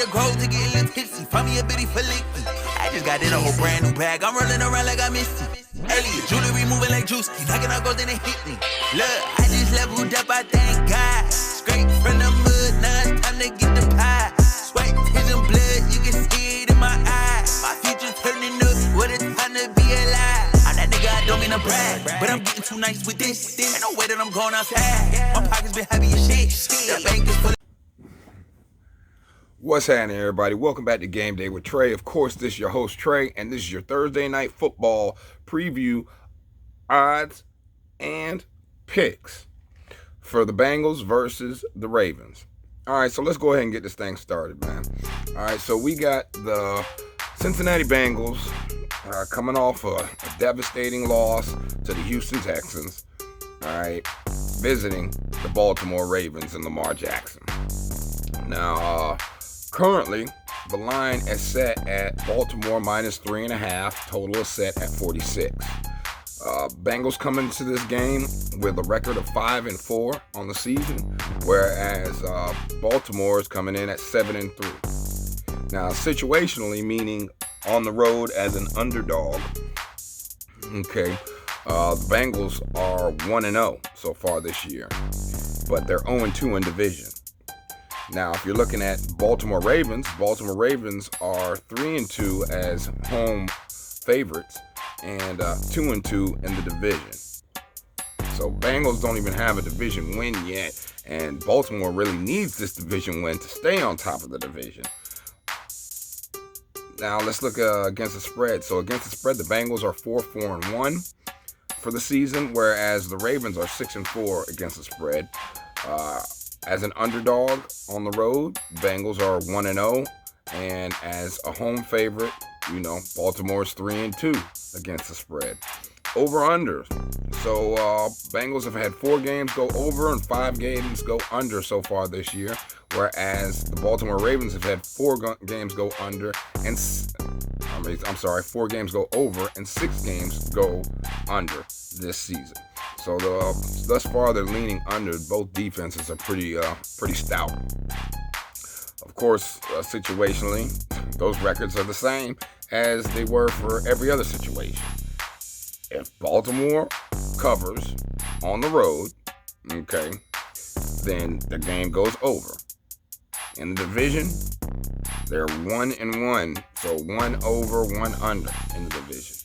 the grove to get a little tipsy. Find me a bitty for licky. I just got in a whole brand new bag. I'm rolling around like I missed it. Elliot, jewelry moving like Drewski. Knocking out gold, then it hit me. Look, I just leveled up, I thank God. Straight from the mud, now it's time to get the pie. Sweat, tears, and blood, you can see it in my eyes. My future turning up, what a time to be alive. I'm that nigga, I don't mean to brag, but I'm getting too nice with this. Ain't no way that I'm going outside. My pockets been heavy as shit. The bank is full. What's happening, everybody? Welcome back to Game Day with Trey. Of course, this is your host, Trey, and this is your Thursday night football preview, odds, and picks for the Bengals versus the Ravens. All right, so let's go ahead and get this thing started, man. All right, so we got the Cincinnati Bengals coming off a devastating loss to the Houston Texans, all right, visiting the Baltimore Ravens and Lamar Jackson. Now, currently, the line is set at Baltimore minus 3.5. Total is set at 46. Bengals come into this game with a record of 5-4 on the season, whereas Baltimore is coming in at 7-3. Now, situationally, meaning on the road as an underdog, okay, the Bengals are 1-0 so far this year, but they're 0-2 in division. Now, if you're looking at Baltimore Ravens are 3-2 as home favorites and 2-2 in the division. So Bengals don't even have a division win yet, and Baltimore really needs this division win to stay on top of the division. Now let's look against the spread. So against the spread, the Bengals are 4-1 for the season, whereas the Ravens are 6-4 against the spread. As an underdog on the road, Bengals are 1-0, and as a home favorite, Baltimore's 3-2 against the spread. Over/under. So Bengals have had 4 games go over and 5 games go under so far this year, whereas the Baltimore Ravens have had 4 games go under and 4 games go over and 6 games go under this season. So thus far they're leaning under. Both defenses are pretty stout. Of course, situationally, those records are the same as they were for every other situation. If Baltimore covers on the road, okay, then the game goes over. In the division, they're 1-1, so 1 over, 1 under in the division.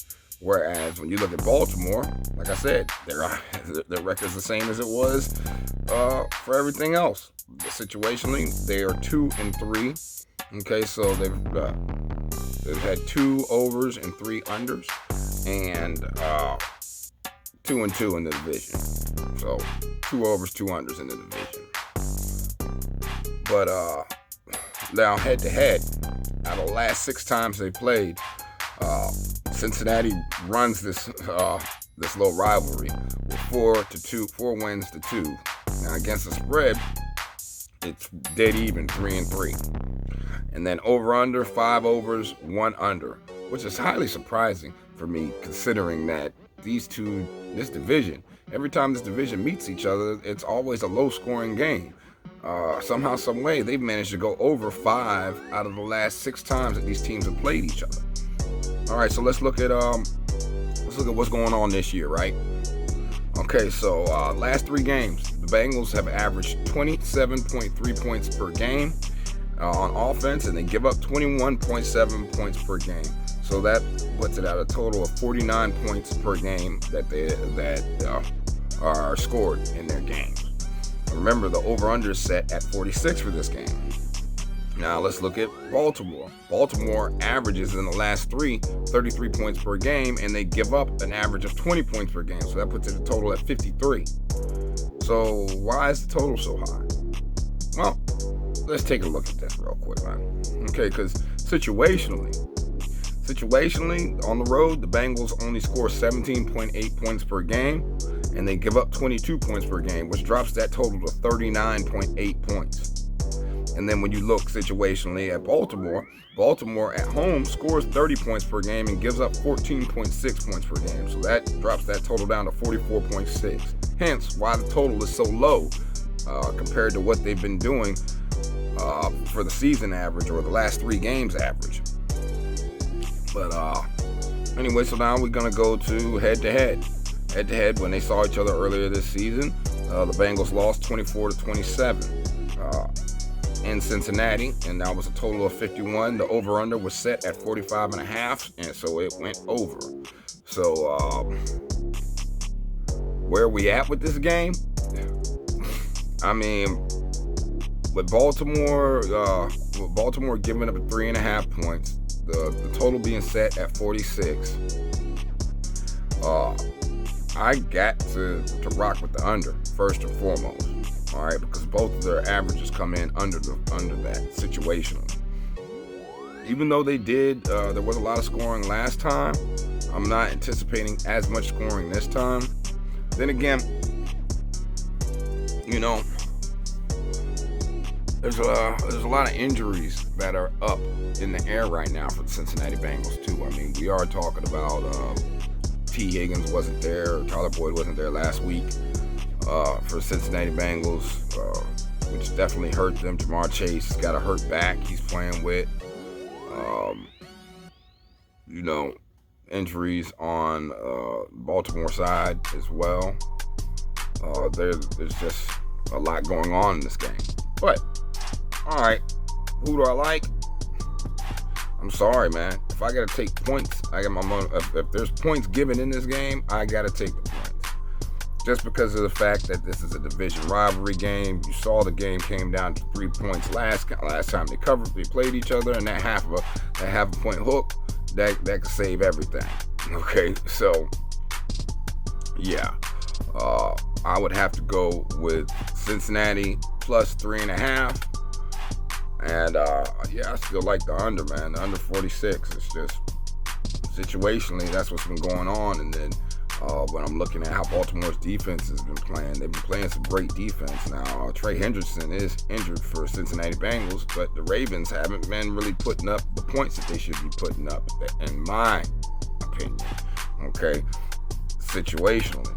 Whereas when you look at Baltimore, like I said, their record's the same as it was for everything else. Situationally, they are 2-3. Okay, so they've had 2 overs and 3 unders, and 2-2 in the division. So 2 overs, 2 unders in the division. But now head to head, out of the last 6 times they played, Cincinnati runs this little rivalry with 4 wins to 2. Now against the spread, it's dead even, 3-3. And then over/under, 5 overs, 1 under, which is highly surprising for me, considering that this division, every time this division meets each other, it's always a low-scoring game. Somehow, some way, they've managed to go over 5 out of the last 6 times that these teams have played each other. All right, so let's look at what's going on this year, right? Okay, so last 3 games, the Bengals have averaged 27.3 points per game on offense, and they give up 21.7 points per game. So that puts it at a total of 49 points per game that are scored in their games. Remember, the over/under is set at 46 for this game. Now let's look at Baltimore. Baltimore averages in the last 33 points per game, and they give up an average of 20 points per game. So that puts it a total at 53. So why is the total so high? Well, let's take a look at this real quick, man. Okay, because situationally, on the road, the Bengals only score 17.8 points per game, and they give up 22 points per game, which drops that total to 39.8 points. And then when you look situationally at Baltimore at home scores 30 points per game and gives up 14.6 points per game. So that drops that total down to 44.6. Hence why the total is so low compared to what they've been doing for the season average or the last 3 games average. But anyway, so now we're gonna go to head-to-head. Head-to-head, when they saw each other earlier this season, the Bengals lost 24-27 in Cincinnati, and that was a total of 51. The over-under was set at 45.5, and so it went over. So where are we at with this game? I mean, with Baltimore giving up 3.5 points, the total being set at 46. I got to rock with the under first and foremost. All right, because both of their averages come in under that situationally. Even though they did, there was a lot of scoring last time. I'm not anticipating as much scoring this time. Then again, you know, there's a lot of injuries that are up in the air right now for the Cincinnati Bengals too. I mean, we are talking about T. Higgins wasn't there, Tyler Boyd wasn't there last week for Cincinnati Bengals, which definitely hurt them. Jamar Chase got a hurt back he's playing with. You know, injuries on Baltimore side as well. There's just a lot going on in this game. But all right, who do I like? I'm sorry, man. If I gotta take points, if there's points given in this game, I gotta take the points. Just because of the fact that this is a division rivalry game. You saw the game came down to 3 points last time they played each other, and that half a point hook that could save everything. Okay, so yeah, I would have to go with Cincinnati plus 3.5. And yeah, I still like the under, man. The under 46. It's just situationally, that's what's been going on. And then when I'm looking at how Baltimore's defense has been playing, they've been playing some great defense. Now, Trey Hendrickson is injured for Cincinnati Bengals, but the Ravens haven't been really putting up the points that they should be putting up, in my opinion. Okay, situationally.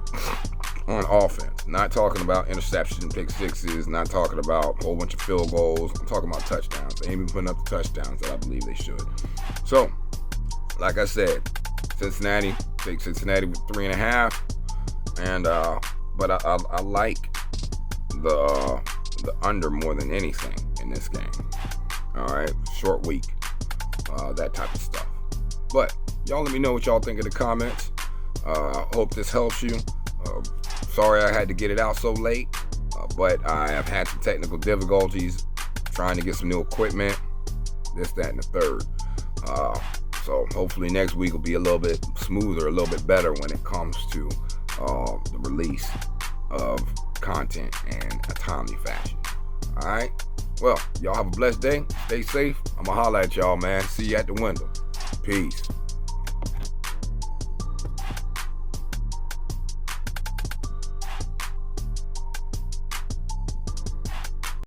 On offense, not talking about interceptions, pick sixes, not talking about a whole bunch of field goals. I'm talking about touchdowns. They ain't been putting up the touchdowns that I believe they should. So, like I said, Cincinnati, take Cincinnati with 3.5, and but I like the under more than anything in this game. All right, short week, that type of stuff. But y'all, let me know what y'all think in the comments. Hope this helps you. Sorry I had to get it out so late, but I have had some technical difficulties trying to get some new equipment, this, that, and the third. So hopefully next week will be a little bit smoother, a little bit better when it comes to the release of content in a timely fashion. All right? Well, y'all have a blessed day. Stay safe. I'm going to holler at y'all, man. See you at the window. Peace.